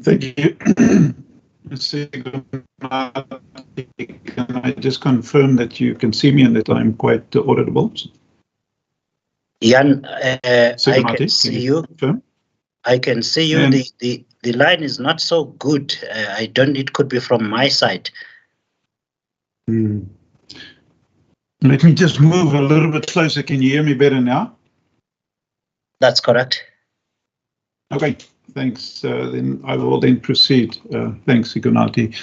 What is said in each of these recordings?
Thank you. Can I just confirm that you can see me and that I'm quite audible? Jan, I can see you. I can see you. And the line is not so good. I don't. It could be from my side. Let me just move a little bit closer. Can you hear me better now? That's correct. Okay, thanks. Then I will then proceed. Thanks, Gunati.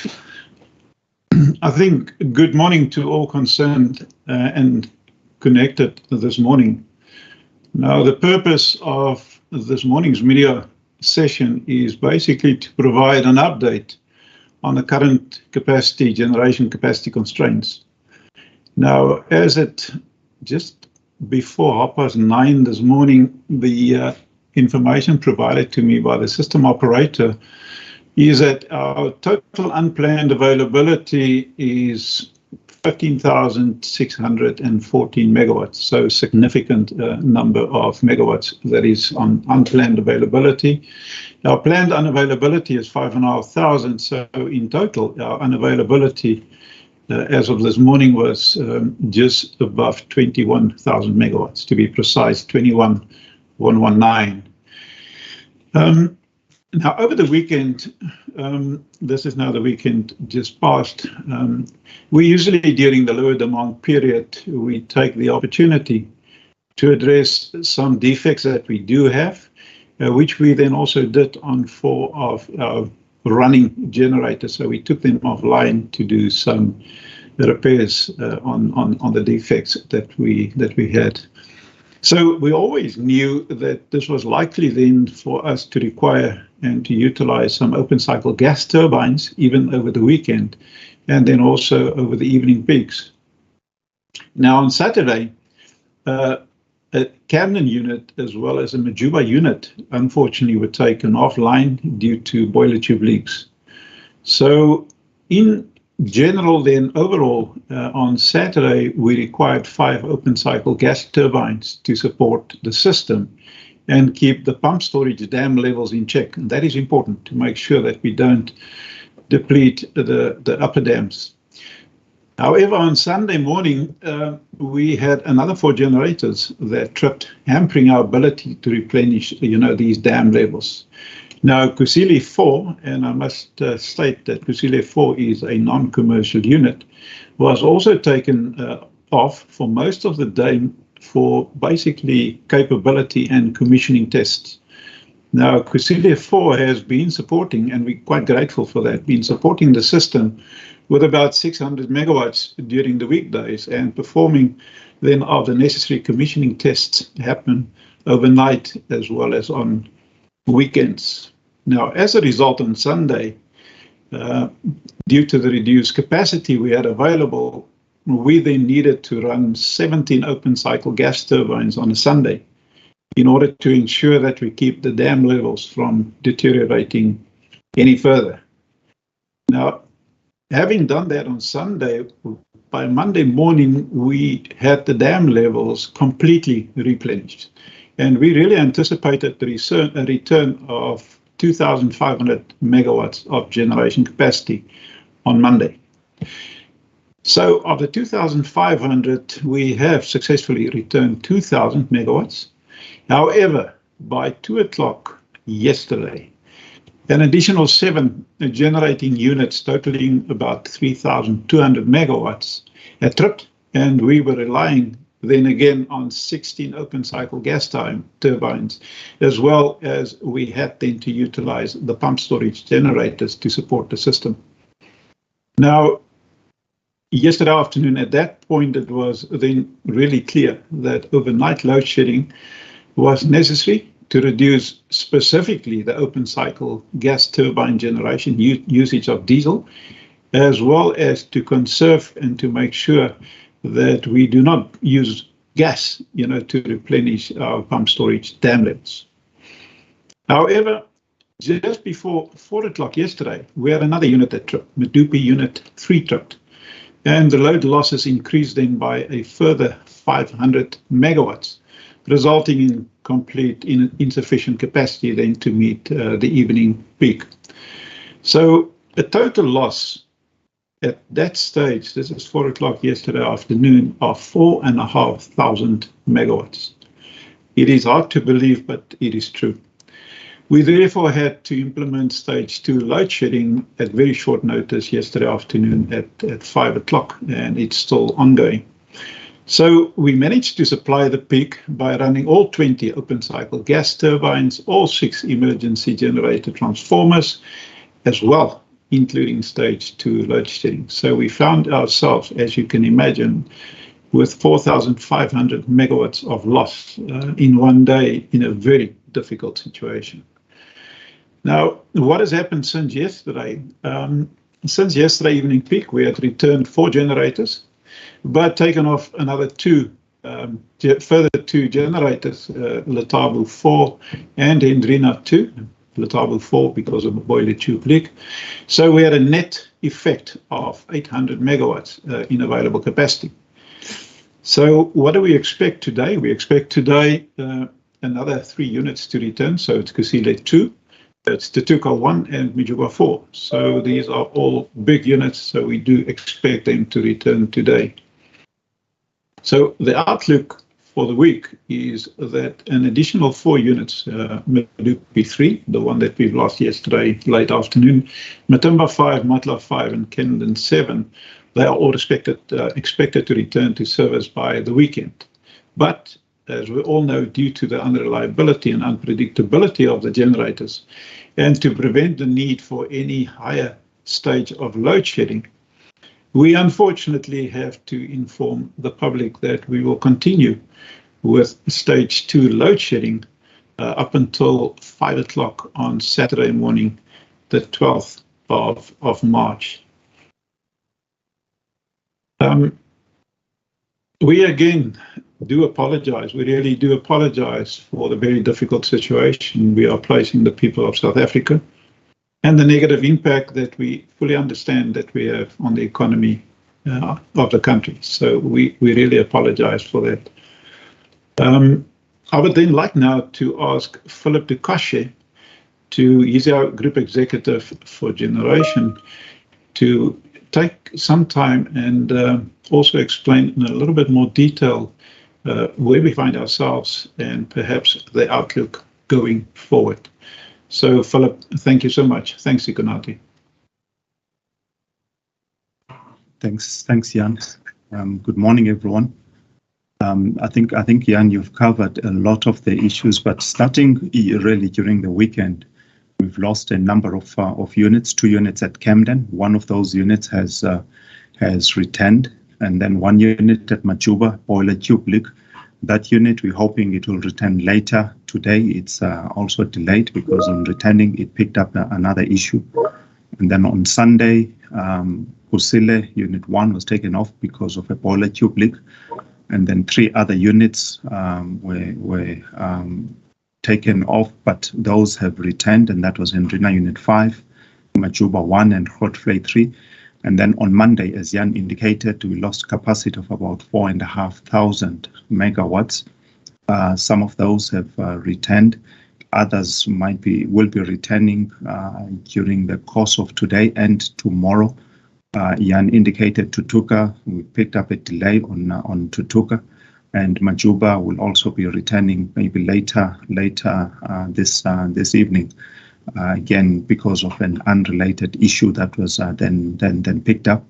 I think good morning to all concerned and connected this morning. Now, the purpose of this morning's media session is basically to provide an update on the current generation capacity constraints. Now, as it just before 9:30 this morning, the information provided to me by the system operator is that our total unplanned availability is 15,614 megawatts, so significant number of megawatts that is on unplanned availability. Our planned unavailability is 5,500, so in total our unavailability as of this morning was just above 21,000 megawatts, to be precise, 21,119. Now, over the weekend, this is now the weekend just passed, we usually during the lower demand period, we take the opportunity to address some defects that we do have, which we then also did on 4 of our running generators. So we took them offline to do some repairs on the defects that we had. So we always knew that this was likely then for us to require and to utilize some open cycle gas turbines even over the weekend and then also over the evening peaks. Now on Saturday, a Camden unit as well as a Majuba unit unfortunately were taken offline due to boiler tube leaks. So in general then overall on Saturday we required 5 open cycle gas turbines to support the system and keep the pump storage dam levels in check. And that is important to make sure that we don't deplete the upper dams. However, on Sunday morning, we had another 4 generators that tripped, hampering our ability to replenish, these dam levels. Now, Kusile 4, and I must state that Kusile 4 is a non-commercial unit, was also taken off for most of the day for basically capability and commissioning tests. Now, Kusile 4 has been supporting, and we're quite grateful for that, been supporting the system with about 600 megawatts during the weekdays and performing then of the necessary commissioning tests happen overnight as well as on weekends. Now, as a result on Sunday, due to the reduced capacity we had available, we then needed to run 17 open cycle gas turbines on a Sunday in order to ensure that we keep the dam levels from deteriorating any further. Now, having done that on Sunday, by Monday morning, we had the dam levels completely replenished. And we really anticipated a return of 2,500 megawatts of generation capacity on Monday. So of the 2,500, we have successfully returned 2,000 megawatts. However, by 2 o'clock yesterday, an additional 7 generating units totaling about 3,200 megawatts had tripped, and we were relying then again on 16 open cycle gas turbines, as well as we had then to utilize the pump storage generators to support the system. Now, yesterday afternoon, at that point, it was then really clear that overnight load shedding was necessary to reduce specifically the open cycle gas turbine generation usage of diesel, as well as to conserve and to make sure that we do not use gas, to replenish our pump storage dam levels. However, just before 4 o'clock yesterday, we had another unit that tripped, Medupi Unit 3 tripped, and the load losses increased then by a further 500 megawatts. resulting in complete insufficient capacity then to meet the evening peak. So a total loss at that stage, this is 4 o'clock yesterday afternoon, of 4,500 megawatts. It is hard to believe, but it is true. We therefore had to implement stage 2 load shedding at very short notice yesterday afternoon at 5 o'clock, and it's still ongoing. So we managed to supply the peak by running all 20 open cycle gas turbines, all 6 emergency generator transformers, as well, including stage 2 load shedding. So we found ourselves, as you can imagine, with 4,500 megawatts of loss in one day in a very difficult situation. Now, what has happened since yesterday? Since yesterday evening peak, we had returned 4 generators, but taken off another 2, further 2 generators, Letabo 4 and Hendrina 2, Letabo 4 because of a boiler tube leak. So we had a net effect of 800 megawatts in available capacity. So what do we expect today? We expect today another 3 units to return. So it's Kusile 2, it's Tutuka 1 and Majuba 4. So these are all big units, so we do expect them to return today. So the outlook for the week is that an additional 4 units, Medupi 3, the one that we've lost yesterday late afternoon, Matimba 5, Matla 5 and Kendon 7, they are all expected to return to service by the weekend. But as we all know, due to the unreliability and unpredictability of the generators, and to prevent the need for any higher stage of load shedding, we unfortunately have to inform the public that we will continue with stage 2 load shedding up until 5 o'clock on Saturday morning, the 12th of March. We again do apologize. We really do apologize for the very difficult situation we are placing the people of South Africa and the negative impact that we fully understand that we have on the economy of the country. So we really apologize for that. I would then like now to ask Philip de Cochet, he's our Group Executive for Generation, to take some time and also explain in a little bit more detail where we find ourselves and perhaps the outlook going forward. So, Philip, thank you so much. Thanks, Ikonati. Thanks, Jan. Good morning, everyone. I think Jan, you've covered a lot of the issues, but starting really during the weekend, we've lost a number of units. 2 units at Camden. One of those units has returned, and then 1 unit at Majuba, boiler tube leak. That unit, we're hoping it will return later today. It's also delayed because on returning, it picked up another issue. And then on Sunday, Kusile Unit 1 was taken off because of a boiler tube leak. And then 3 other units were taken off, but those have returned, and that was Hendrina Unit 5, Majuba 1 and Grootvlei 3. And then on Monday, as Jan indicated, we lost capacity of about 4,500 megawatts. Some of those have returned. Others will be returning during the course of today and tomorrow. Jan indicated Tutuka. We picked up a delay on Tutuka, and Majuba will also be returning maybe later this evening. Again, because of an unrelated issue that was then picked up.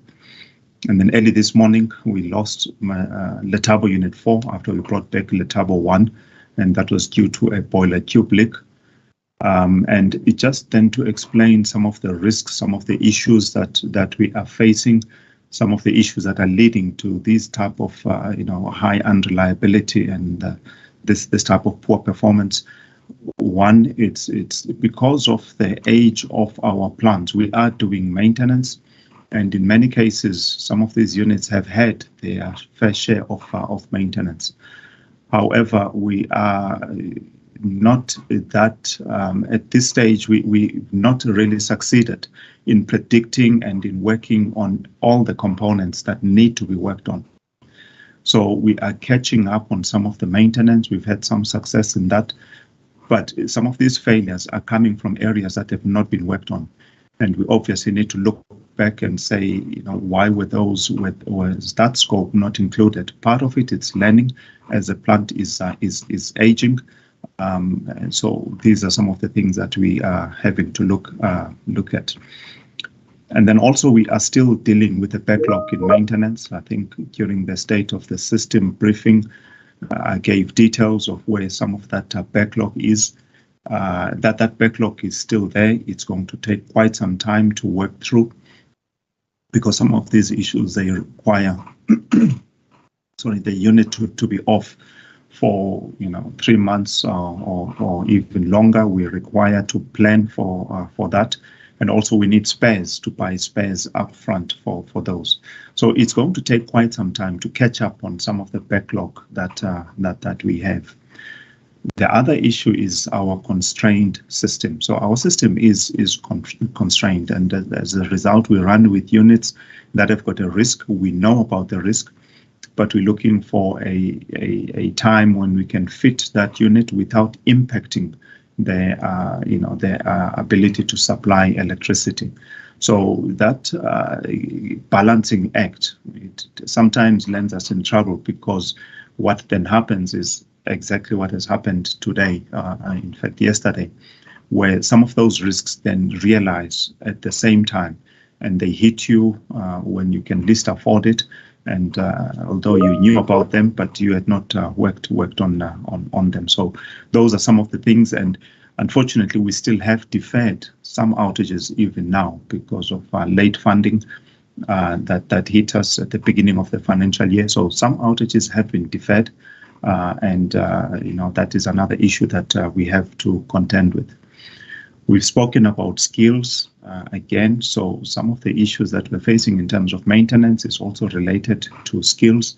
And then early this morning, we lost Letabo Unit 4 after we brought back Letabo 1, and that was due to a boiler tube leak. And it just then to explain some of the risks, some of the issues that we are facing, some of the issues that are leading to these type of high unreliability and this type of poor performance. One, it's because of the age of our plants. We are doing maintenance, and in many cases, some of these units have had their fair share of maintenance. However, we are not that at this stage. We've not really succeeded in predicting and in working on all the components that need to be worked on. So we are catching up on some of the maintenance. We've had some success in that, but some of these failures are coming from areas that have not been worked on. And we obviously need to look back and say, why were those, was that scope not included? Part of it is learning as the plant is aging. And so these are some of the things that we are having to look at. And then also we are still dealing with a backlog in maintenance. I think during the state of the system briefing, I gave details of where some of that backlog is. That backlog is still there. It's going to take quite some time to work through, because some of these issues, they require the unit to be off for 3 months or even longer. We require to plan for that. And also we need spares, to buy spares up front for those. So it's going to take quite some time to catch up on some of the backlog that we have. The other issue is our constrained system. So our system is constrained, and as a result, we run with units that have got a risk. We know about the risk, but we're looking for a time when we can fit that unit without impacting their ability to supply electricity. So that balancing act, it sometimes lands us in trouble, because what then happens is exactly what has happened today, in fact yesterday, where some of those risks then realize at the same time, and they hit you when you can least afford it. And although you knew about them, but you had not worked on them. So those are some of the things, and unfortunately, we still have deferred some outages even now because of late funding that hit us at the beginning of the financial year. So some outages have been deferred, and that is another issue that we have to contend with. We've spoken about skills again, so some of the issues that we're facing in terms of maintenance is also related to skills.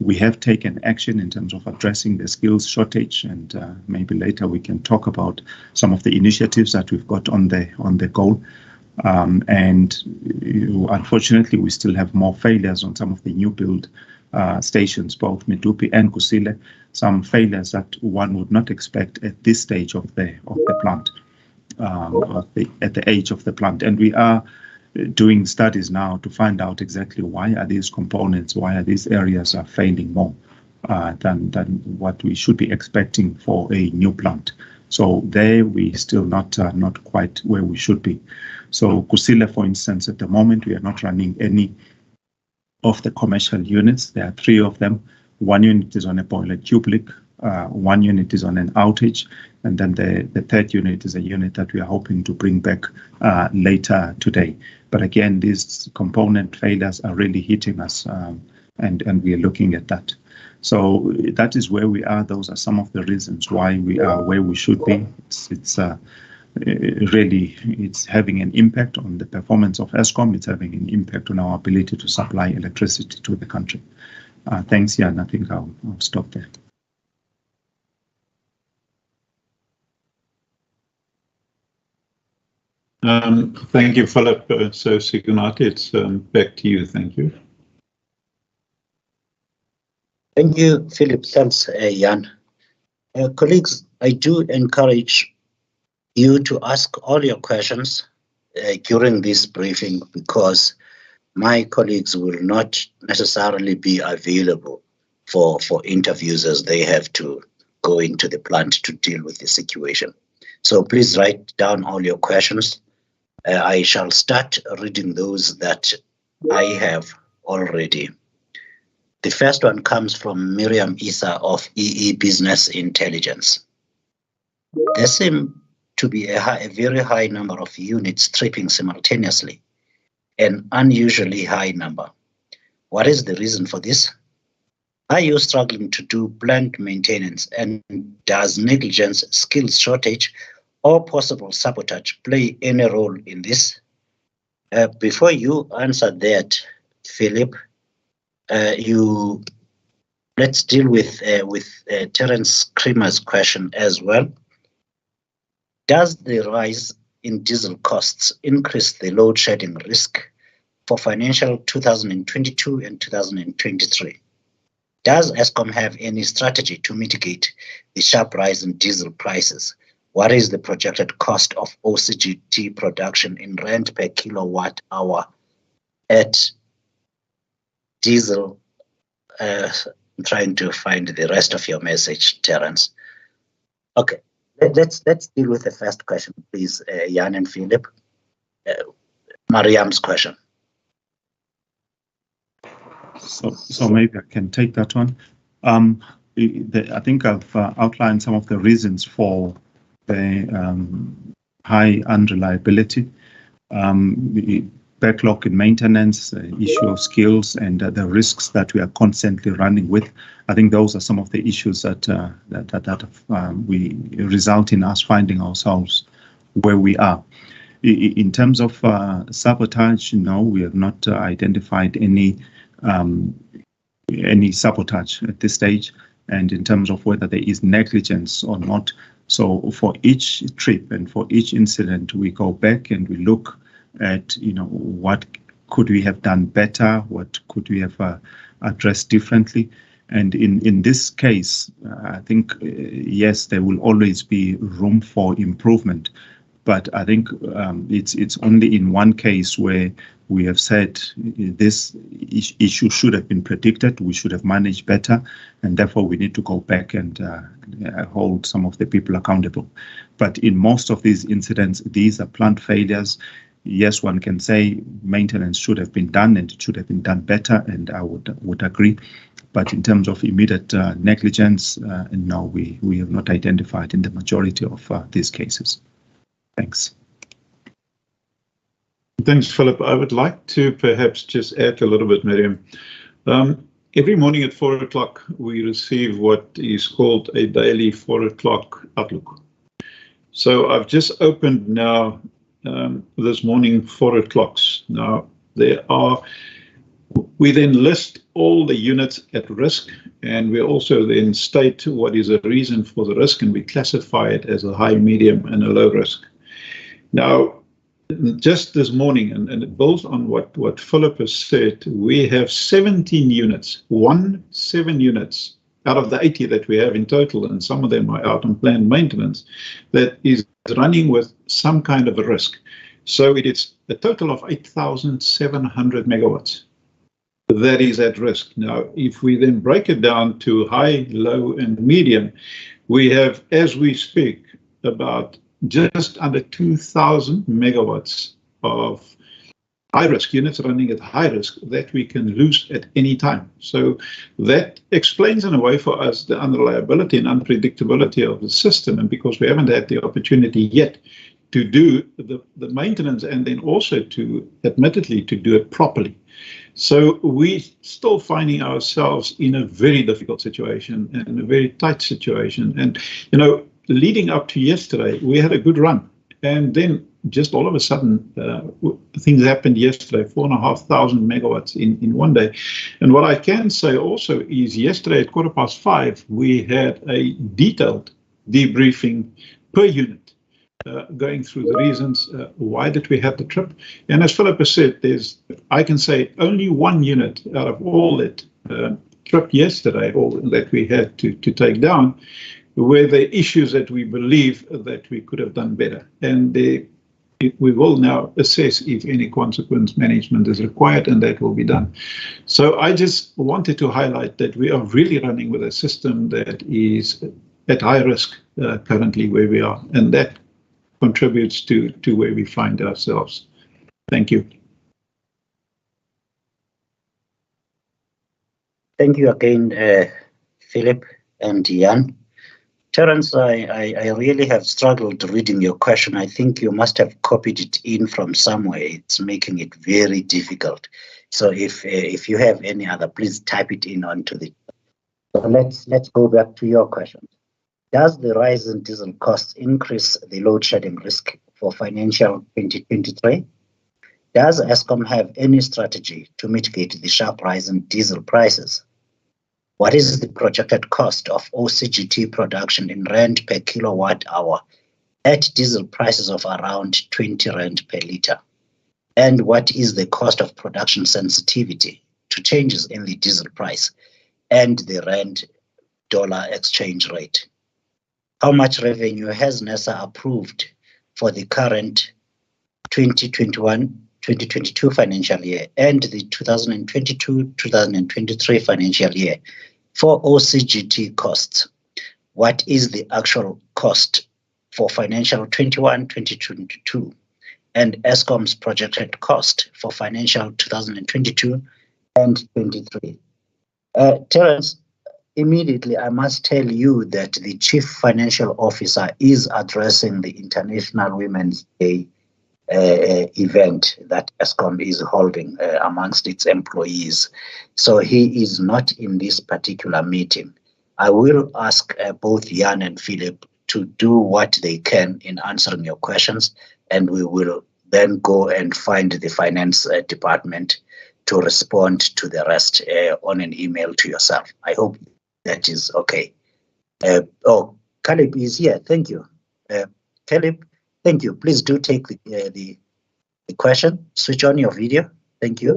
We have taken action in terms of addressing the skills shortage, and maybe later we can talk about some of the initiatives that we've got on the goal. And unfortunately, we still have more failures on some of the new build stations, both Medupi and Kusile. Some failures that one would not expect at this stage of the plant. At the age of the plant, and we are doing studies now to find out exactly why are these components, why are these areas are failing more than what we should be expecting for a new plant. So there we still not quite where we should be. So Kusile, for instance, at the moment we are not running any of the commercial units. There are 3 of them. 1 unit is on a boiler tube leak. 1 unit is on an outage, and then the 3rd unit is a unit that we are hoping to bring back later today. But again, these component failures are really hitting us, and we are looking at that. So that is where we are. Those are some of the reasons why we are where we should be. It's having an impact on the performance of Eskom. It's having an impact on our ability to supply electricity to the country. Thanks, Jan. I think I'll stop there. Thank you, Philip. So Sigunati, it's back to you. Thank you. Thank you, Philip. Thanks, Jan. Colleagues, I do encourage you to ask all your questions during this briefing, because my colleagues will not necessarily be available for interviews, as they have to go into the plant to deal with the situation. So please write down all your questions. I shall start reading those that I have already. The first one comes from Miriam Issa of EE Business Intelligence. There seem to be a very high number of units tripping simultaneously, an unusually high number. What is the reason for this? Are you struggling to do plant maintenance, and does negligence, skills shortage, or possible sabotage play any role in this? Before you answer that, Philip, let's deal with Terence Creamer's question as well. Does the rise in diesel costs increase the load shedding risk for financial 2022 and 2023? Does Eskom have any strategy to mitigate the sharp rise in diesel prices? What is the projected cost of OCGT production in rand per kilowatt hour at diesel? I'm trying to find the rest of your message, Terence. Okay, let's deal with the first question, please, Jan and Philip. Mariam's question. So maybe I can take that one. I think I've outlined some of the reasons for the high unreliability, the backlog in maintenance, issue of skills, and the risks that we are constantly running with. I think those are some of the issues that we result in us finding ourselves where we are. In terms of sabotage, no, we have not identified any sabotage at this stage. And in terms of whether there is negligence or not, so for each trip and for each incident, we go back and we look at, what could we have done better, what could we have addressed differently. And in this case, I think, yes, there will always be room for improvement. But I think it's only in one case where we have said this issue should have been predicted, we should have managed better, and therefore we need to go back and hold some of the people accountable. But in most of these incidents, these are plant failures. Yes, one can say maintenance should have been done and it should have been done better, and I would agree. But in terms of immediate negligence, no, we have not identified in the majority of these cases. Thanks. Thanks, Philip. I would like to perhaps just add a little bit, Miriam. Every morning at 4 o'clock, we receive what is called a daily 4 o'clock outlook. So I've just opened now this morning 4 o'clocks. Now, we then list all the units at risk, and we also then state what is a reason for the risk, and we classify it as a high, medium, and a low risk. Now, just this morning, and it builds on what Philip has said, we have 17 units, 7 units out of the 80 that we have in total, and some of them are out on planned maintenance, that is running with some kind of a risk. So it is a total of 8,700 megawatts that is at risk. Now, if we then break it down to high, low, and medium, we have, as we speak, about just under 2,000 megawatts of high-risk units running at high risk that we can lose at any time. So that explains in a way for us the unreliability and unpredictability of the system, and because we haven't had the opportunity yet to do the maintenance and then also to, admittedly, to do it properly. So we're still finding ourselves in a very difficult situation and a very tight situation. And, leading up to yesterday, we had a good run. And then just all of a sudden, things happened yesterday, 4,500 megawatts in one day. And what I can say also is yesterday at 5:15, we had a detailed debriefing per unit, going through the reasons why did we have the trip. And as Philip has said, I can say only one unit out of all that trip yesterday, all that we had to take down, were the issues that we believe that we could have done better. And we will now assess if any consequence management is required, and that will be done. So I just wanted to highlight that we are really running with a system that is at high risk currently where we are, and that contributes to where we find ourselves. Thank you. Thank you again, Philip and Jan. Terence, I really have struggled reading your question. I think you must have copied it in from somewhere. It's making it very difficult. So if you have any other, please type it in onto the. So let's go back to your question. Does the rise in diesel costs increase the load shedding risk for financial 2023? Does Eskom have any strategy to mitigate the sharp rise in diesel prices? What is the projected cost of OCGT production in rand per kilowatt hour at diesel prices of around 20 rand per litre? And what is the cost of production sensitivity to changes in the diesel price and the rand-dollar exchange rate. How much revenue has NERSA approved for the current 2021-2022 financial year and the 2022-2023 financial year for OCGT costs? What is the actual cost for financial 21-2022 and Eskom's projected cost for financial 2022 and 23? Terence, immediately I must tell you that the Chief Financial Officer is addressing the International Women's Day event that Eskom is holding amongst its employees. So he is not in this particular meeting. I will ask both Jan and Philip to do what they can in answering your questions, and we will then go and find the finance department to respond to the rest on an email to yourself. I hope that is okay. Oh, Caleb is here. Thank you. Caleb, thank you. Please do take the question. Switch on your video. Thank you.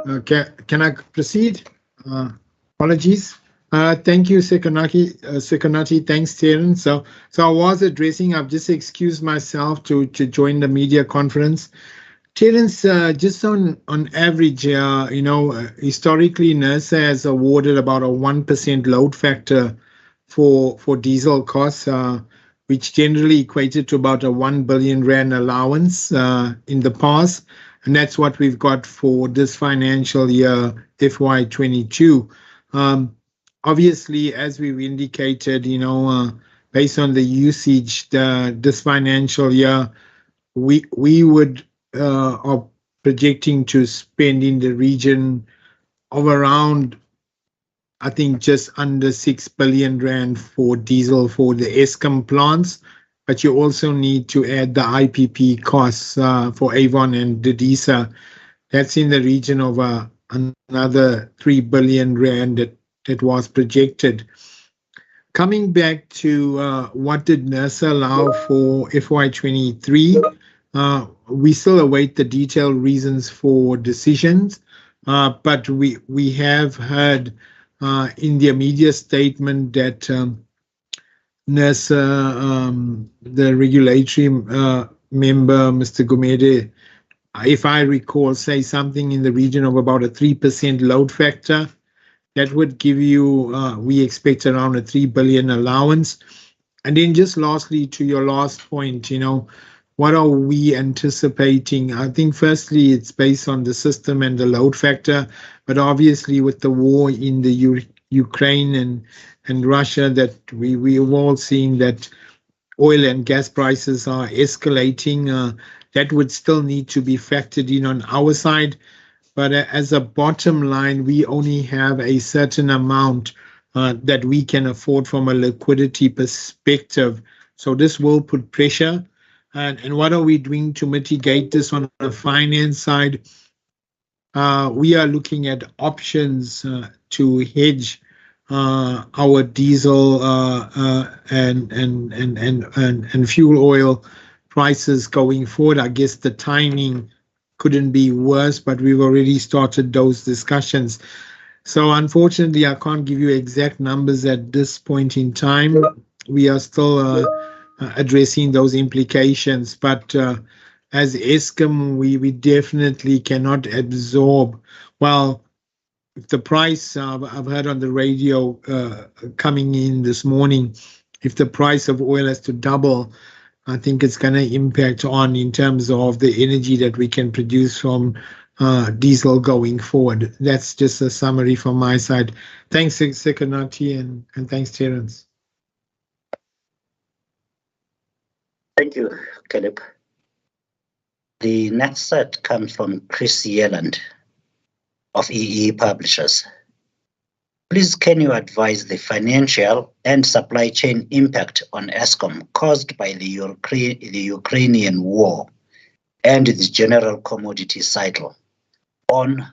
Okay, can I proceed? Apologies. Thank you, Sekonati. Thanks, Terence. So I was addressing, I've just excused myself to join the media conference. Terence, just on average, historically, NERSA has awarded about a 1% load factor for diesel costs, which generally equated to about a 1 billion rand allowance in the past. And that's what we've got for this financial year, FY22. Obviously, as we've indicated, based on the usage this financial year, we would are projecting to spend in the region of around, I think, just under 6 billion rand for diesel for the Eskom plants. But you also need to add the IPP costs for Avon and Dedisa. That's in the region of another 3 billion rand that was projected. Coming back to what did NERSA allow for FY23, we still await the detailed reasons for decisions, but we have heard in the media statement that NERSA, the regulatory member, Mr. Gumede, if I recall, say something in the region of about a 3% load factor. That would give you, we expect around a 3 billion allowance. And then just lastly, to your last point, what are we anticipating? I think firstly, it's based on the system and the load factor, but obviously with the war in the Ukraine and Russia, that we've all seen that oil and gas prices are escalating. That would still need to be factored in on our side. But as a bottom line, we only have a certain amount that we can afford from a liquidity perspective. So this will put pressure. And what are we doing to mitigate this on the finance side? We are looking at options to hedge our diesel and fuel oil prices going forward. I guess the timing couldn't be worse, but we've already started those discussions. So unfortunately, I can't give you exact numbers at this point in time. We are still addressing those implications, but as Eskom, we definitely cannot absorb. Well, if the price, I've heard on the radio coming in this morning, if the price of oil has to double, I think it's going to impact on in terms of the energy that we can produce from diesel going forward. That's just a summary from my side. Thanks, Sekonati, and thanks, Terence. Thank you, Caleb. The next set comes from Chris Yelland of EE Publishers. Please, can you advise the financial and supply chain impact on Eskom caused by the Ukrainian war and the general commodity cycle on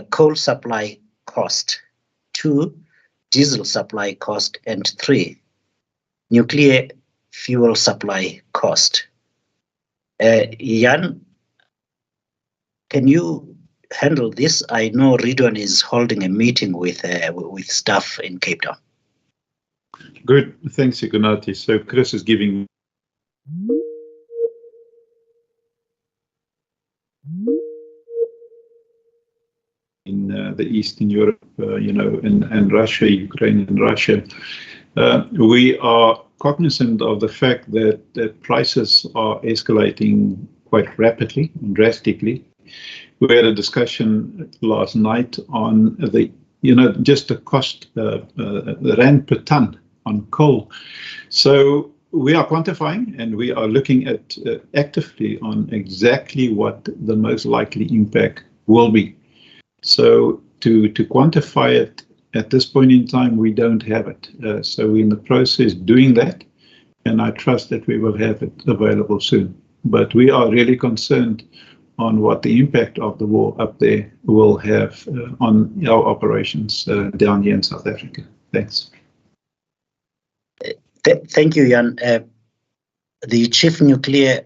coal supply cost, 2, diesel supply cost, and 3, nuclear fuel supply cost? Jan, can you handle this? I know Ridwan is holding a meeting with staff in Cape Town. Good, thanks, Ikonati. So Chris is giving in the Eastern Europe, and Russia, Ukraine and Russia. We are cognizant of the fact that prices are escalating quite rapidly and drastically. We had a discussion last night on just the cost, the rand per ton on coal. So we are quantifying and we are looking at actively on exactly what the most likely impact will be. So to quantify it at this point in time, we don't have it. So we're in the process doing that, and I trust that we will have it available soon. But we are really concerned on what the impact of the war up there will have on our operations down here in South Africa. Thanks. Thank you, Jan. The Chief Nuclear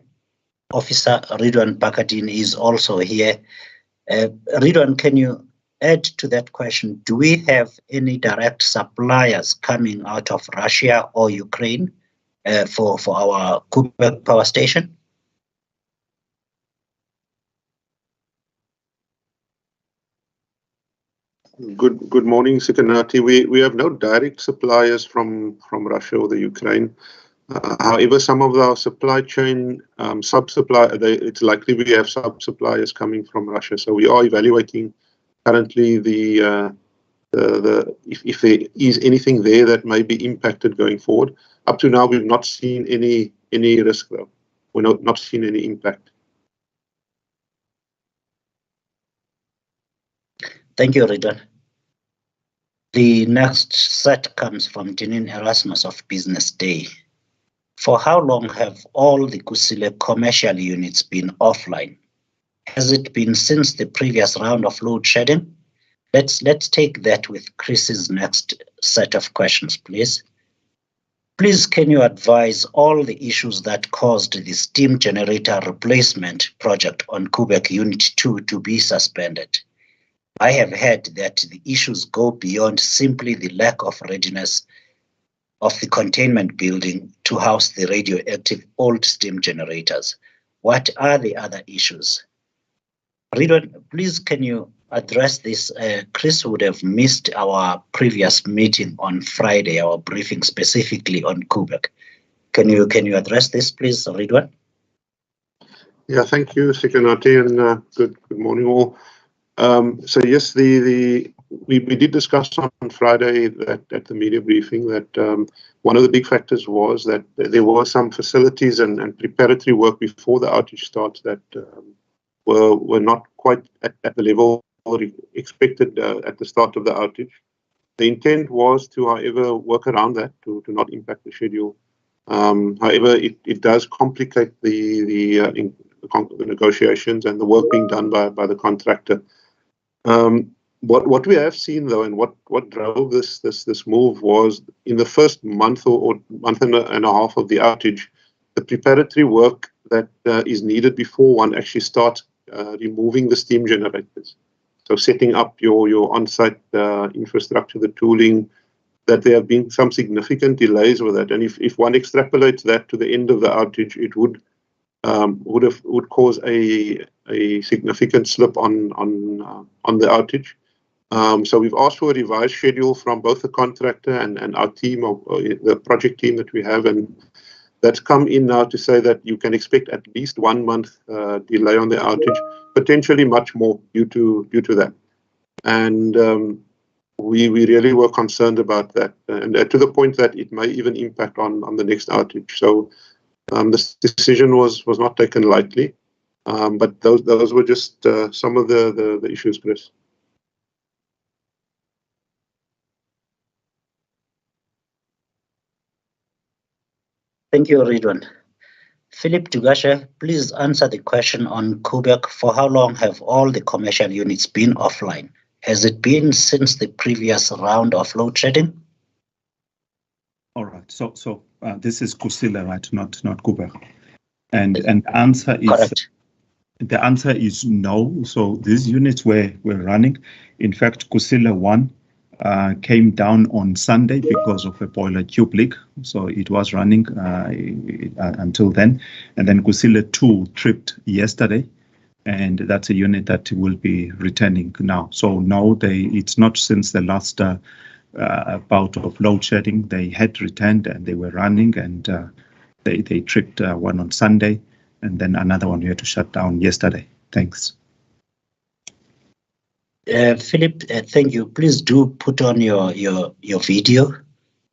Officer, Ridwan Pakadin, is also here. Ridwan, can you add to that question? Do we have any direct suppliers coming out of Russia or Ukraine for our Koeberg power station? Good morning, Sikanati. We have no direct suppliers from Russia or the Ukraine. However, some of our supply chain it's likely we have sub-suppliers coming from Russia. So we are evaluating currently if there is anything there that may be impacted going forward. Up to now, we've not seen any risk though. We're not seen any impact. Thank you, Ridwan. The next set comes from Janine Erasmus of Business Day. For how long have all the Kusile commercial units been offline? Has it been since the previous round of load shedding? Let's take that with Chris's next set of questions, please. Please, can you advise all the issues that caused the steam generator replacement project on Koeberg Unit 2 to be suspended? I have heard that the issues go beyond simply the lack of readiness of the containment building to house the radioactive old steam generators. What are the other issues? Ridwan, please can you address this? Chris would have missed our previous meeting on Friday, our briefing specifically on Koeberg. Can you address this, please, Ridwan? Yeah, thank you, Sikanati, and good morning all. So yes, we did discuss on Friday that at the media briefing that one of the big factors was that there were some facilities and preparatory work before the outage starts that were not quite at the level expected at the start of the outage. The intent was to, however, work around that to not impact the schedule. However, it does complicate the negotiations and the work being done by the contractor. What we have seen though, and what drove this move was in the first month or month and a half of the outage, the preparatory work that is needed before one actually starts removing the steam generators. So setting up your on-site infrastructure, the tooling, that there have been some significant delays with that. And if one extrapolates that to the end of the outage, it would cause a significant slip on the outage. So we've asked for a revised schedule from both the contractor and our team, or the project team that we have, and that's come in now to say that you can expect at least 1 month delay on the outage, potentially much more due to that. And we really were concerned about that, and to the point that it may even impact on the next outage. So this decision was not taken lightly, but those were just some of the issues, Chris. Thank you, Ridwan. Philip Tugashe, please answer the question on Koeberg. For how long have all the commercial units been offline? Has it been since the previous round of load shedding? All right. So this is Kusile, right? Not Koeberg. And the answer is Correct. the answer is no. So these units were running. In fact, Kusile 1 came down on Sunday because of a boiler tube leak. So it was running until then. And then Kusile 2 tripped yesterday. And that's a unit that will be returning now. So no, it's not since the last bout of load shedding. They had returned and they were running, and they tripped one on Sunday, and then another one we had to shut down yesterday. Thanks. Philip, thank you. Please do put on your video,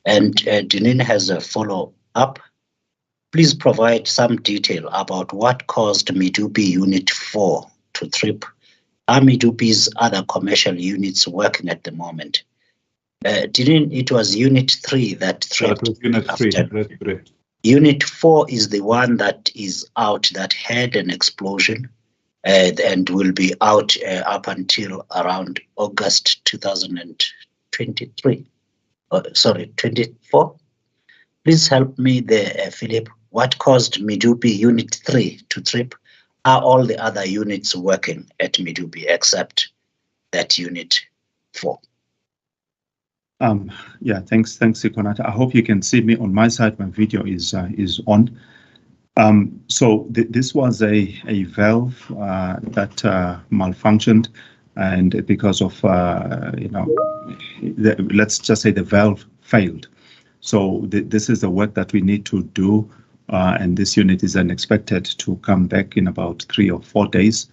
and Dinine has a follow-up. Please provide some detail about what caused Medupi Unit 4 to trip. Are Medupi's other commercial units working at the moment? Dinine, it was Unit 3 that tripped. That was Unit 3, that's correct. Unit 4 is the one that is out, that had an explosion and will be out up until around August 2023. Sorry, 24. Please help me there, Philip. What caused Medupi Unit 3 to trip? Are all the other units working at Medupi except that Unit 4? Yeah, thanks, Sikonata. I hope you can see me on my side. My video is on. So this was a valve that malfunctioned, and because of let's just say the valve failed. So this is the work that we need to do, and this unit is expected to come back in about 3 or 4 days.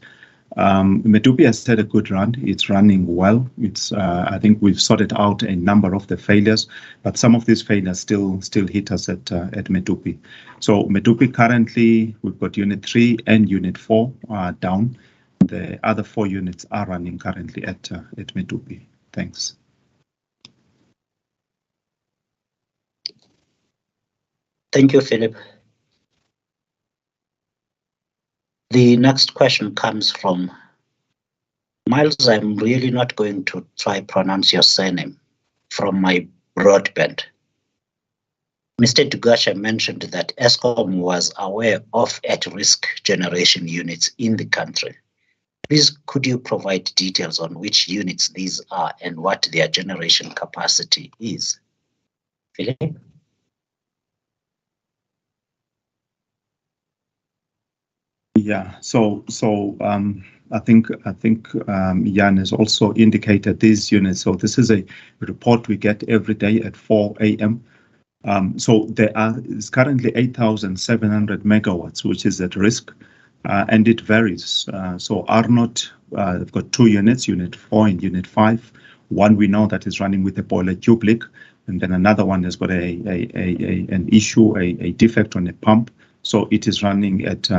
Medupi has had a good run. It's running well. It's I think we've sorted out a number of the failures, but some of these failures still hit us at Medupi. So Medupi currently, we've got Unit 3 and Unit 4 down. The other 4 units are running currently at Medupi. Thanks. Thank you, Philip. The next question comes from Miles. I'm really not going to try pronounce your surname, from my broadband. Mr. Dugasha mentioned that Eskom was aware of at-risk generation units in the country. Please, could you provide details on which units these are and what their generation capacity is? Philip? Yeah, so I think Jan has also indicated these units. So this is a report we get every day at 4 a.m. So is currently 8,700 megawatts, which is at risk, and it varies. So Arnott, they've got 2 units, Unit 4 and Unit 5. One we know that is running with a boiler tube leak, and then another one has got an issue, a defect on a pump. So it is running at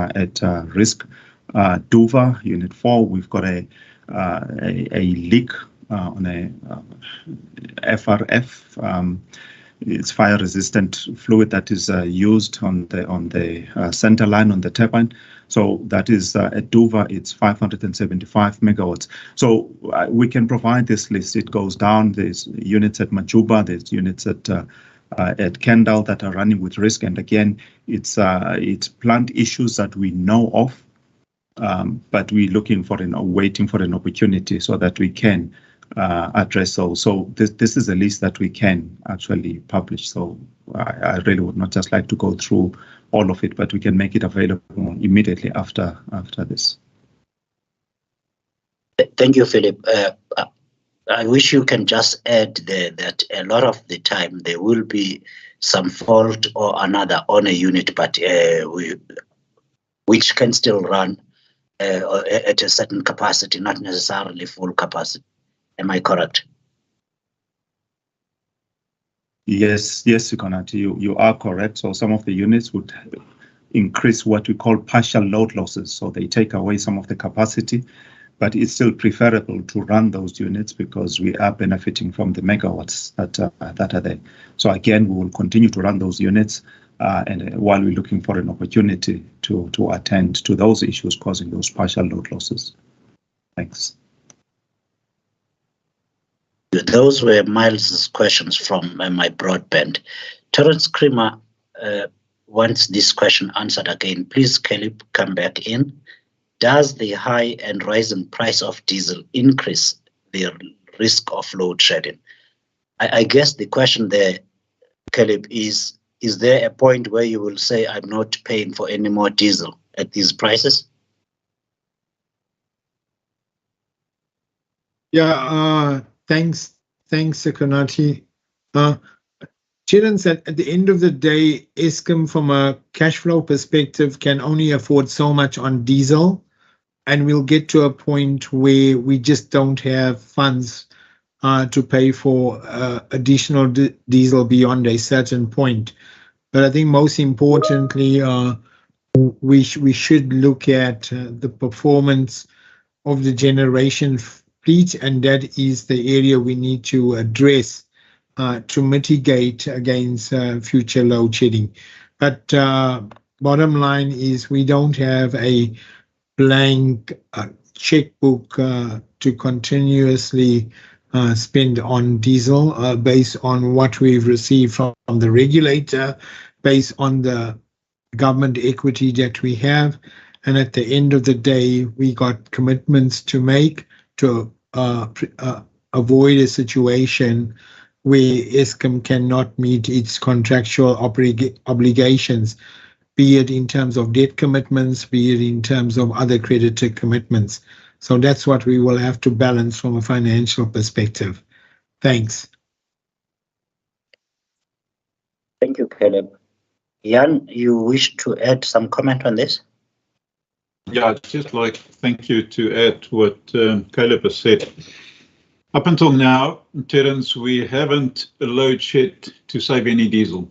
risk. Duva, Unit 4, we've got a leak on a FRF. It's fire-resistant fluid that is used on the center line on the turbine. So that is at Duva, it's 575 megawatts. So we can provide this list. It goes down. There's units at Majuba. There's units at Kendall that are running with risk, and again, it's plant issues that we know of, but we're looking for waiting for an opportunity so that we can address those. So this is a list that we can actually publish. So I really would not just like to go through all of it, but we can make it available immediately after this. Thank you, Philip. I wish you can just add that a lot of the time there will be some fault or another on a unit, but which can still run at a certain capacity, not necessarily full capacity. Am I correct? Yes, Sikonati, you are correct. So some of the units would increase what we call partial load losses. So they take away some of the capacity, but it's still preferable to run those units because we are benefiting from the megawatts that are there. So again, we will continue to run those units and while we're looking for an opportunity to attend to those issues causing those partial load losses. Thanks. Those were Miles's questions from my broadband. Terence Creamer wants this question answered again. Please, Caleb, come back in. Does the high and rising price of diesel increase the risk of load shedding? I guess the question there, Caleb, is there a point where you will say, I'm not paying for any more diesel at these prices? Yeah, thanks, Sekonati. Chiran said at the end of the day, Eskom from a cash flow perspective can only afford so much on diesel, and we'll get to a point where we just don't have funds to pay for additional diesel beyond a certain point. But I think most importantly, we should look at the performance of the generation fleet, and that is the area we need to address to mitigate against future load shedding. But bottom line is we don't have a blank checkbook to continuously spend on diesel based on what we've received from the regulator, based on the government equity that we have. And at the end of the day, we got commitments to make to avoid a situation where Eskom cannot meet its contractual obligations, be it in terms of debt commitments, be it in terms of other creditor commitments. So that's what we will have to balance from a financial perspective. Thanks. Thank you, Caleb. Jan, you wish to add some comment on this? Yeah, I'd just like, thank you, to add what Caleb has said. Up until now, Terence, we haven't load shed to save any diesel.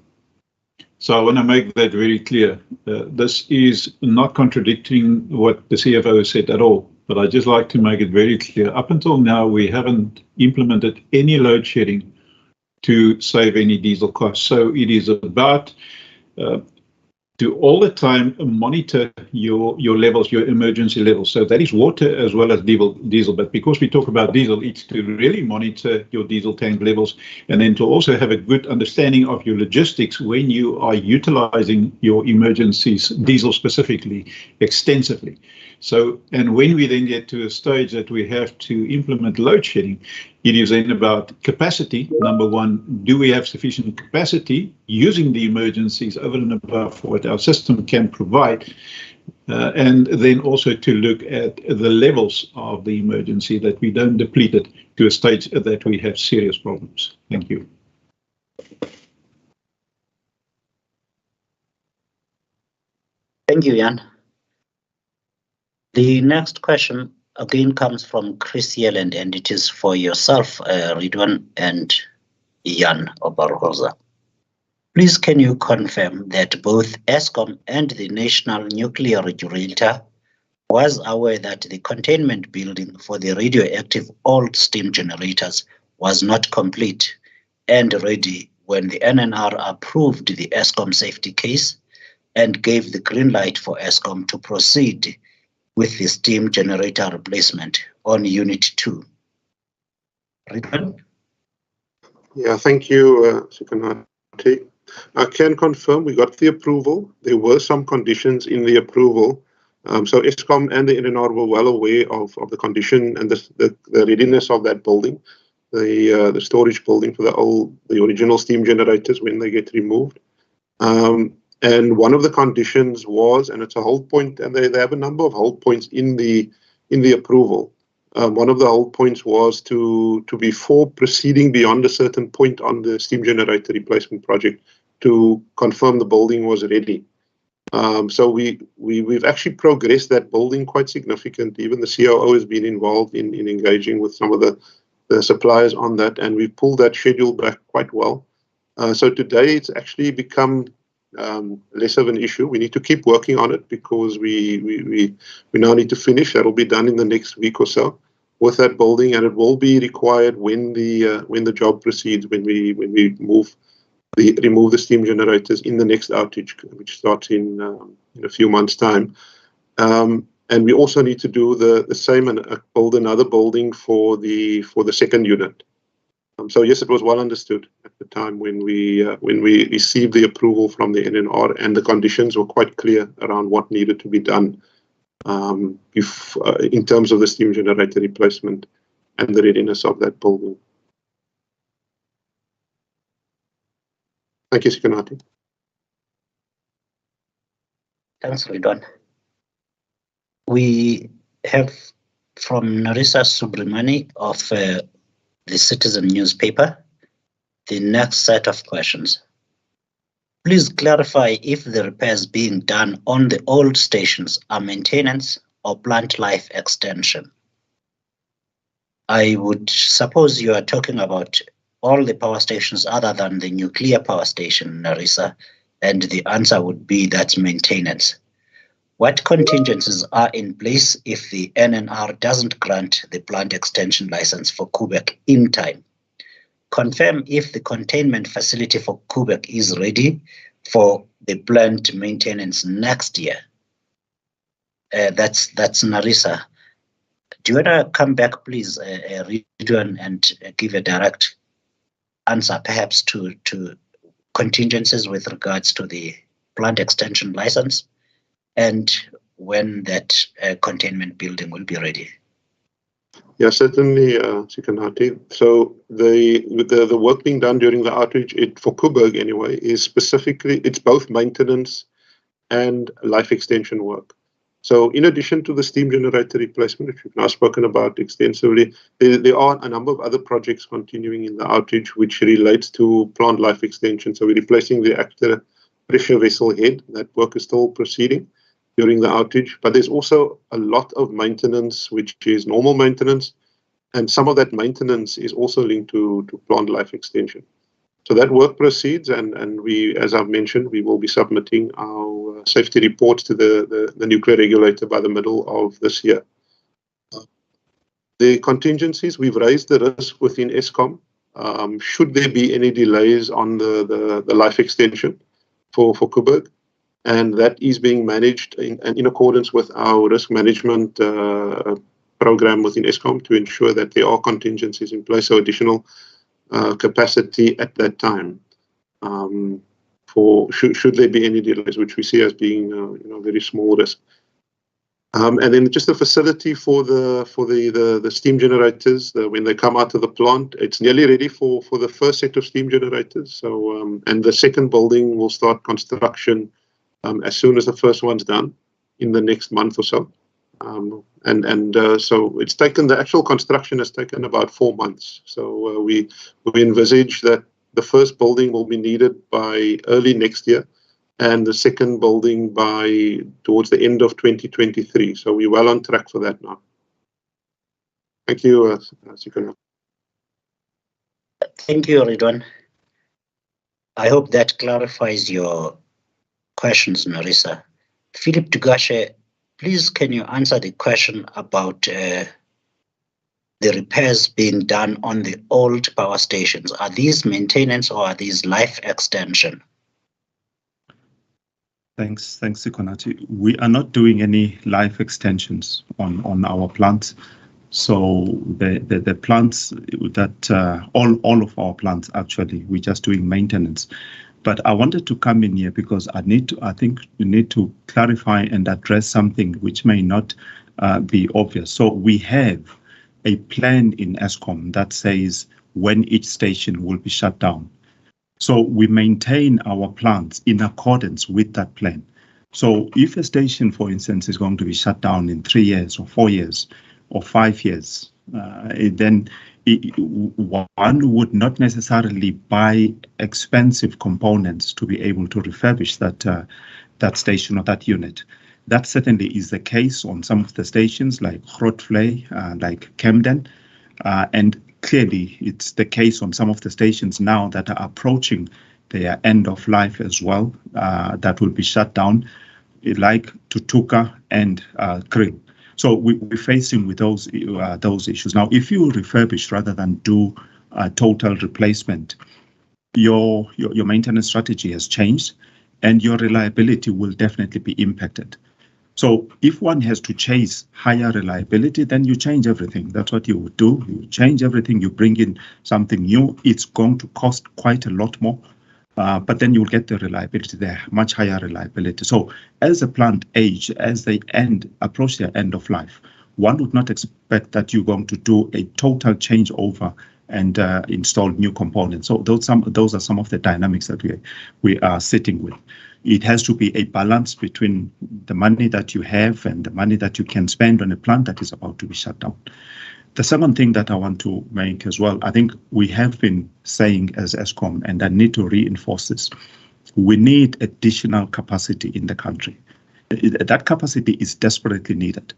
So I want to make that very clear. This is not contradicting what the CFO said at all, but I'd just like to make it very clear. Up until now, we haven't implemented any load shedding to save any diesel costs. So it is about to all the time monitor your levels, your emergency levels. So that is water as well as diesel. But because we talk about diesel, it's to really monitor your diesel tank levels, and then to also have a good understanding of your logistics when you are utilizing your emergencies, diesel specifically, extensively. So, and when we then get to a stage that we have to implement load shedding, it is then about capacity. Number one, do we have sufficient capacity using the emergencies over and above what our system can provide? And then also to look at the levels of the emergency, that we don't deplete it to a stage that we have serious problems. Thank you. Thank you, Jan. The next question again comes from Chris Yelland, and it is for yourself, Ridwan and Jan Obarhoza. Please, can you confirm that both Eskom and the National Nuclear Regulator was aware that the containment building for the radioactive old steam generators was not complete and ready when the NNR approved the Eskom safety case and gave the green light for Eskom to proceed with the steam generator replacement on Unit 2? Ridwan? Yeah, thank you, Sekonati. I can confirm we got the approval. There were some conditions in the approval. So Eskom and the NNR were well aware of the condition and the readiness of that building, the storage building for the original steam generators when they get removed. And one of the conditions was, and it's a hold point, and they have a number of hold points in the approval. One of the hold points was to before proceeding beyond a certain point on the steam generator replacement project, to confirm the building was ready. So we've actually progressed that building quite significantly. Even the COO has been involved in engaging with some of the suppliers on that, and we've pulled that schedule back quite well. So today it's actually become less of an issue. We need to keep working on it because we now need to finish. That'll be done in the next week or so with that building, and it will be required when the job proceeds, when we remove the steam generators in the next outage, which starts in a few months' time. And we also need to do the same and build another building for the second unit. So yes, it was well understood at the time when we received the approval from the NNR, and the conditions were quite clear around what needed to be done in terms of the steam generator replacement and the readiness of that building. Thank you, Sikanati. Thanks, Ridwan. We have from Narisa Subramani of the Citizen newspaper the next set of questions. Please clarify if the repairs being done on the old stations are maintenance or plant life extension. I would suppose you are talking about all the power stations other than the nuclear power station, Narisa, and the answer would be that's maintenance. What contingencies are in place if the NNR doesn't grant the plant extension license for Koeberg in time? Confirm if the containment facility for Koeberg is ready for the plant maintenance next year. That's Narisa. Do you want to come back, please, Ridwan, and give a direct answer, perhaps to contingencies with regards to the plant extension license and when that containment building will be ready? Yeah, certainly, Sikanati. So the work being done during the outreach for Koeberg anyway is specifically, it's both maintenance and life extension work. So in addition to the steam generator replacement, which we've now spoken about extensively, there are a number of other projects continuing in the outreach which relates to plant life extension. So we're replacing the actor pressure vessel head. That work is still proceeding during the outage, but there's also a lot of maintenance, which is normal maintenance, and some of that maintenance is also linked to plant life extension. So that work proceeds, and we, as I've mentioned, we will be submitting our safety reports to the nuclear regulator by the middle of this year. The contingencies, we've raised the risk within Eskom. Should there be any delays on the life extension for Koeberg, and that is being managed in accordance with our risk management program within Eskom to ensure that there are contingencies in place, so additional capacity at that time should there be any delays, which we see as being very small risk. And then just the facility for the steam generators, when they come out of the plant, it's nearly ready for the first set of steam generators. So and the second building will start construction as soon as the first one's done in the next month or so. So it's taken, the actual construction has taken about 4 months. So we envisage that the first building will be needed by early next year, and the second building towards the end of 2023. So we're well on track for that now. Thank you, Sikana. Thank you, Ridwan. I hope that clarifies your questions, Narisa. Philip Tugashe, please can you answer the question about the repairs being done on the old power stations? Are these maintenance or are these life extension? Thanks, Sikonati. We are not doing any life extensions on our plants. So the plants that all of our plants actually, we're just doing maintenance. But I wanted to come in here because I think we need to clarify and address something which may not be obvious. So we have a plan in Eskom that says when each station will be shut down. So we maintain our plants in accordance with that plan. So if a station, for instance, is going to be shut down in 3 years or 4 years or 5 years, then one would not necessarily buy expensive components to be able to refurbish that station or that unit. That certainly is the case on some of the stations like Grotvlei, like Camden, and clearly it's the case on some of the stations now that are approaching their end of life as well, that will be shut down, like Tutuka and Kring. So we're facing with those issues. Now, if you refurbish rather than do a total replacement, your maintenance strategy has changed and your reliability will definitely be impacted. So if one has to chase higher reliability, then you change everything. That's what you would do. You change everything, you bring in something new. It's going to cost quite a lot more, but then you'll get the reliability there, much higher reliability. So as the plant age, as they approach their end of life, one would not expect that you're going to do a total changeover and install new components. So those are some of the dynamics that we are sitting with. It has to be a balance between the money that you have and the money that you can spend on a plant that is about to be shut down. The second thing that I want to make as well, I think we have been saying as Eskom, and I need to reinforce this, we need additional capacity in the country. That capacity is desperately needed.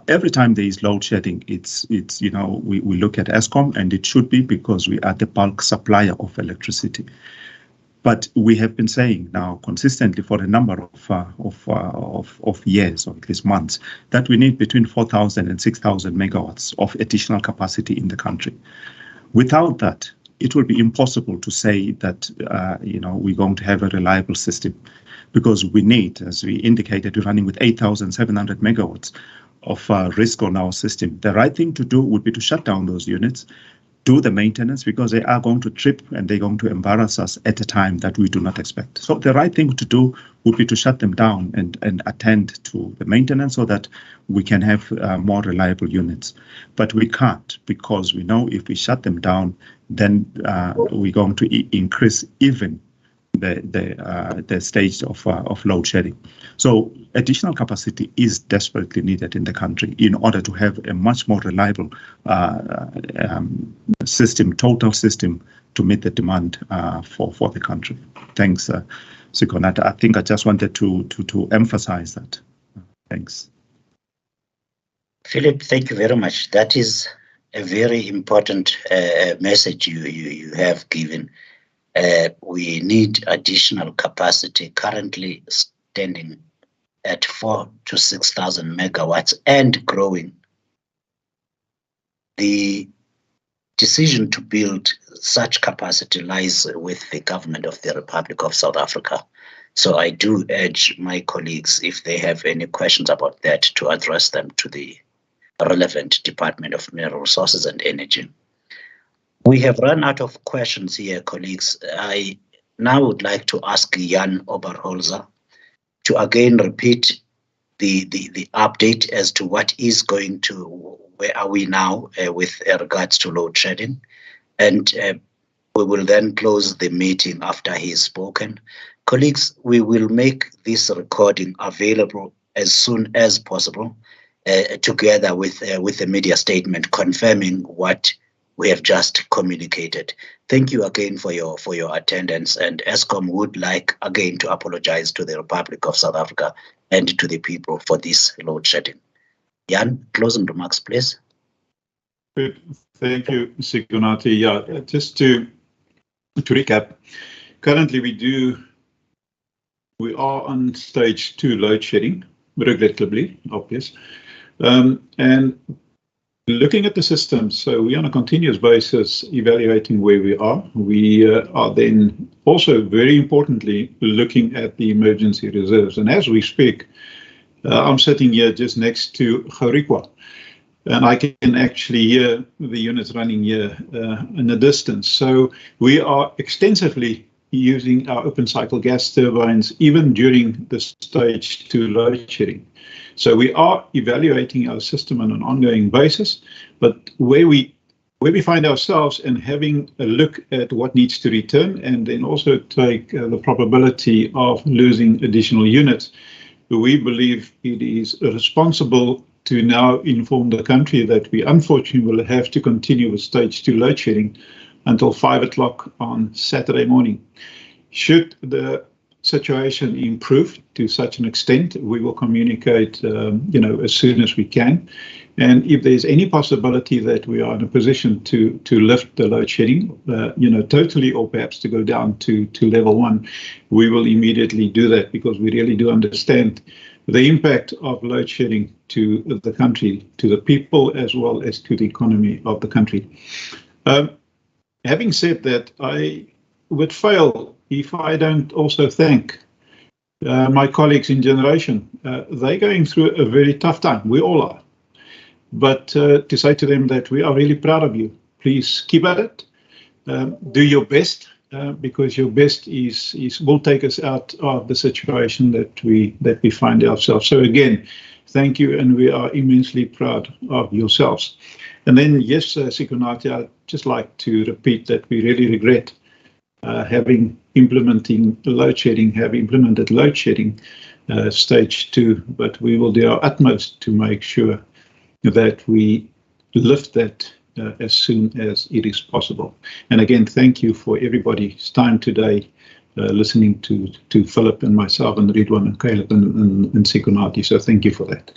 Every time there is load shedding, it's we look at Eskom, and it should be because we are the bulk supplier of electricity. But we have been saying now consistently for a number of years, or at least months, that we need between 4,000 and 6,000 megawatts of additional capacity in the country. Without that, it will be impossible to say that we're going to have a reliable system, because we need, as we indicated, we're running with 8,700 megawatts of risk on our system. The right thing to do would be to shut down those units, do the maintenance, because they are going to trip and they're going to embarrass us at a time that we do not expect. So the right thing to do would be to shut them down and attend to the maintenance so that we can have more reliable units. But we can't, because we know if we shut them down, then we're going to increase even the stage of load shedding. So additional capacity is desperately needed in the country in order to have a much more reliable system, total system, to meet the demand for the country. Thanks, Sikonata. I think I just wanted to emphasize that. Thanks. Philip, thank you very much. That is a very important message you have given. We need additional capacity, currently standing at 4,000 to 6,000 megawatts and growing. The decision to build such capacity lies with the government of the Republic of South Africa. So I do urge my colleagues, if they have any questions about that, to address them to the relevant Department of Mineral Resources and Energy. We have run out of questions here, colleagues. I now would like to ask Jan Oberholzer to again repeat the update as to what is going to, where are we now with regards to load shedding. And we will then close the meeting after he's spoken. Colleagues, we will make this recording available as soon as possible, together with the media statement confirming what we have just communicated. Thank you again for your attendance, and Eskom would like again to apologize to the Republic of South Africa and to the people for this load shedding. Jan, closing remarks, please. Good. Thank you, Sikonati. Yeah, just to recap, currently we are on stage 2 load shedding, regrettably, obvious, and looking at the system. So we're on a continuous basis evaluating where we are. We are then also very importantly looking at the emergency reserves. And as we speak, I'm sitting here just next to Garikwa, and I can actually hear the units running here in the distance. So we are extensively using our open cycle gas turbines even during the stage 2 load shedding. So we are evaluating our system on an ongoing basis, but where we find ourselves and having a look at what needs to return, and then also take the probability of losing additional units, we believe it is responsible to now inform the country that we unfortunately will have to continue with stage 2 load shedding until 5 o'clock on Saturday morning. Should the situation improve to such an extent, we will communicate, as soon as we can. And if there's any possibility that we are in a position to lift the load shedding, totally, or perhaps to go down to level 1, we will immediately do that, because we really do understand the impact of load shedding to the country, to the people, as well as to the economy of the country. Having said that, I would fail if I don't also thank my colleagues in generation, they're going through a very tough time. We all are. But to say to them that we are really proud of you. Please keep at it. Do your best, because your best will take us out of the situation that we find ourselves. So again, thank you, and we are immensely proud of yourselves. And then, yes, Sikonati, I'd just like to repeat that we really regret having implemented load shedding stage 2, but we will do our utmost to make sure that we lift that as soon as it is possible. And again, thank you for everybody's time today, listening to Philip and myself and Ridwan and Caleb and Sikonati. So thank you for that.